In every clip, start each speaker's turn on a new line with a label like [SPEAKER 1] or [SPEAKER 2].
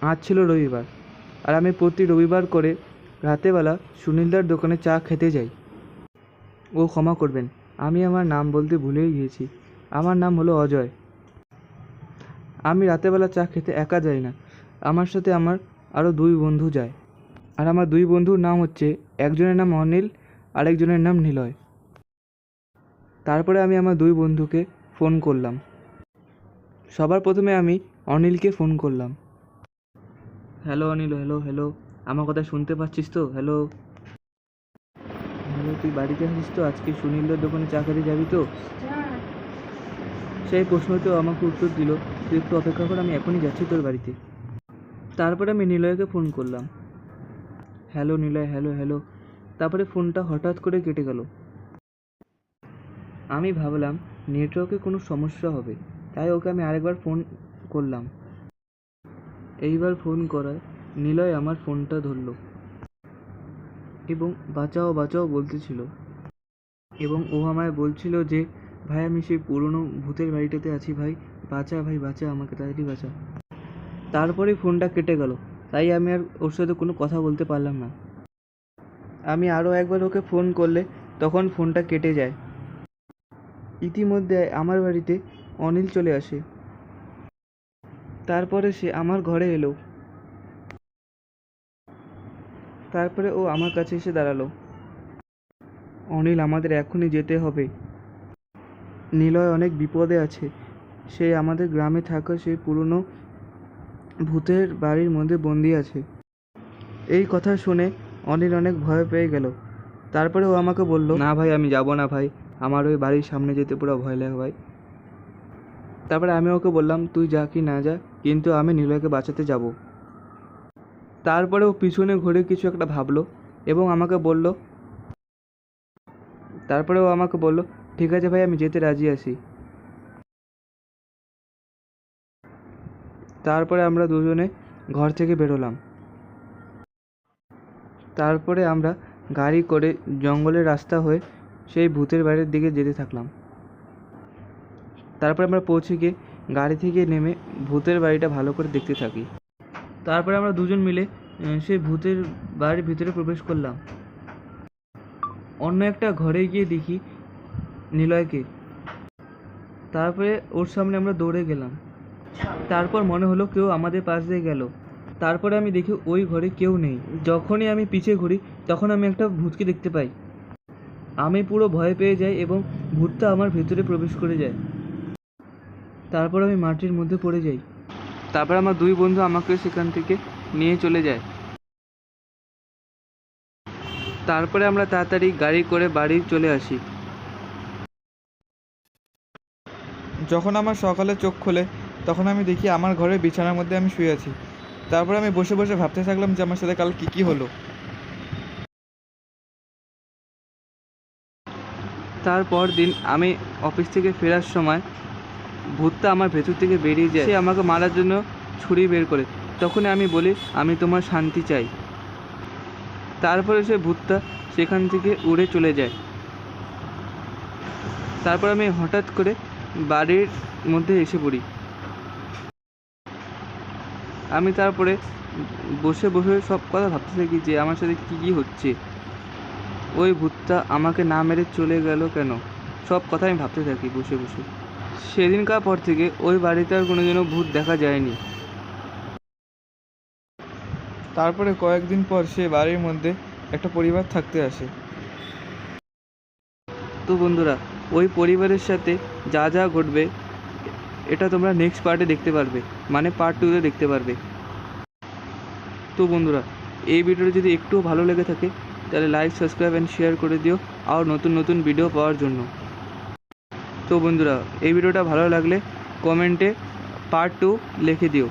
[SPEAKER 1] আজ ছিল রবিবার, আর আমি প্রতি রবিবার করে রাতেবেলা সুনীলদার দোকানে চা খেতে যাই। ও ক্ষমা করবেন, আমি আমার নাম বলতে ভুলেই গিয়েছি। আমার নাম হলো অজয়। আমি রাতেবেলা চা খেতে একা যাই না, আমার সাথে আমার আরও 2 বন্ধু যায়। আর আমার 2 বন্ধুর নাম হচ্ছে, একজনের নাম অনিল, আরেকজনের নাম নিলয়। তারপরে আমি আমার 2 বন্ধুকে ফোন করলাম। সবার প্রথমে আমি অনিলকে ফোন করলাম। হ্যালো অনিল, হ্যালো হ্যালো, আমার কথা শুনতে পাচ্ছিস তো? হ্যালো হ্যালো, তুই বাড়িতে আছিস তো? আজকে সুনীলদার দোকানে চা খেতে যাবি তো? সেই প্রশ্নতেও আমাকে উত্তর দিল, তুই একটু অপেক্ষা কর, আমি এখনই যাচ্ছি তোর বাড়িতে। তারপরে আমি নিলয়কে ফোন করলাম। Hello Niloy, hello hello. তারপরে ফোনটা হঠাৎ করে কেটে গেল। আমি ভাবলাম নেটওয়ার্কে কোনো সমস্যা হবে, তাই ওকে আমি আরেকবার ফোন করলাম। এইবার ফোন করায় নিলয় আমার ফোনটা ধরল এবং বাঁচাও বাঁচাও বলতেছিল, এবং ও আমায় বলছিল যে ভাই আমি সেই পুরনো ভূতের বাড়িটাতে আছি, ভাই বাঁচা, ভাই বাঁচা, আমাকে তাড়াতাড়ি বাঁচা। তারপরে ফোনটা কেটে গেল, তাই আমি আর ওর সাথে কোনো কথা বলতে পারলাম না। আমি আরও একবার ওকে ফোন করলে তখন ফোনটা কেটে যায়। ইতিমধ্যে আমার বাড়িতে অনিল চলে আসে। তারপরে সে আমার ঘরে এলো। তারপরে ও আমার কাছে এসে দাঁড়ালো। অনিল, আমাদের এখনই যেতে হবে। নিলয় অনেক বিপদে আছে। সে আমাদের গ্রামে থাকা সেই পুরনো ভূতের বাড়ির মধ্যে বন্দি আছে। এই কথা শুনে অনিল অনেক ভয় পেয়ে গেল। তারপরে ও আমাকে বলল, না ভাই, আমি যাব না ভাই, আমার ওই বাড়ির সামনে যেতে পুরো ভয় লাগে ভাই। তারপরে আমি ওকে বললাম, তুই যা কি না যা, কিন্তু আমি নিলয়কে বাঁচাতে যাব। তারপরে ও পিছনে ঘুরে কিছু একটা ভাবলো এবং আমাকে বলল, ঠিক আছে ভাই, আমি যেতে রাজি আছি। তারপরে আমরা দুজনে ঘর থেকে বেরোলাম। তারপরে আমরা গাড়ি করে জঙ্গলের রাস্তা হয়ে সেই ভূতের বাড়ির দিকে যেতে থাকলাম। তারপরে আমরা পৌঁছে গিয়ে গাড়ি থেকে নেমে ভূতের বাড়িটা ভালো করে দেখতে থাকি। তারপরে আমরা দুজন মিলে সেই ভূতের বাড়ির ভিতরে প্রবেশ করলাম। অন্য একটা ঘরে গিয়ে দেখি নিলয়কে। তারপরে ওর সামনে আমরা দৌড়ে গেলাম। তারপর মনে হলো কেউ আমাদের পাশ দিয়ে গেল। তারপরে আমি দেখি ওই ঘরে কেউ নেই। যখনই আমি পিছে ঘুরি তখন আমি একটা ভূতকে দেখতে পাই। আমি পুরো ভয় পেয়ে যাই এবং ভূতটা আমার ভেতরে প্রবেশ করে যায়। তারপর আমি মাটির মধ্যে পড়ে যাই। তারপর আমার 2 বন্ধু আমাকে সেখান থেকে নিয়ে চলে যায়। তারপরে আমরা তাড়াতাড়ি গাড়ি করে বাড়ি চলে আসি। যখন আমার সকালে চোখ খোলে তখন আমি দেখি আমার ঘরের বিছানার মধ্যে আমি শুয়ে আছি। তারপরে আমি বসে বসে ভাবতে থাকলাম যে আমার সাথে কাল কী হলো। তারপর দিন আমি অফিস থেকে ফেরার সময় ভূতটা আমার ভেতর থেকে বেরিয়ে যায়। সে আমাকে মারার জন্য ছুরি বের করে। তখনই আমি বলি, আমি তোমার শান্তি চাই। তারপরে সে ভূতটা সেখান থেকে উড়ে চলে যায়। তারপর আমি হঠাৎ করে বাড়ির মধ্যে এসে পড়ি। আমি তারপরে বসে বসে সব কথা ভাবতে থাকি যে আমার সাথে কী হচ্ছে। ওই ভূতটা আমাকে না মেরে চলে গেল কেন, সব কথা আমি ভাবতে থাকি বসে বসে। সেদিনকার পর থেকে ওই বাড়িতে আর কোনোদিনও ভূত দেখা যায়নি। তারপরে কয়েকদিন পর সে বাড়ির মধ্যে একটা পরিবার থাকতে আসে। তো বন্ধুরা, ওই পরিবারের সাথে যা যা ঘটবে এটা তোমরা নেক্সট পার্টে দেখতে পারবে, মানে পার্ট 2-তে দেখতে পারবে। তো বন্ধুরা, এই ভিডিওটা যদি একটুও ভালো লেগে থাকে তাহলে লাইক, সাবস্ক্রাইব অ্যান্ড শেয়ার করে দিও আর নতুন নতুন ভিডিও পাওয়ার জন্য। তো বন্ধুরা, এই ভিডিওটা ভালো লাগলে কমেন্টে পার্ট 2 লিখে দিও।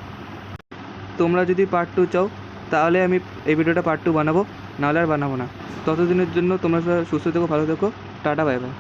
[SPEAKER 1] তোমরা যদি পার্ট 2 চাও তাহলে আমি এই ভিডিওটা পার্ট 2 বানাবো, নাহলে আর বানাবো না। ততদিনের জন্য তোমরা সুস্থ থেকো, ভালো থেকো, টাটা, বাই বাই।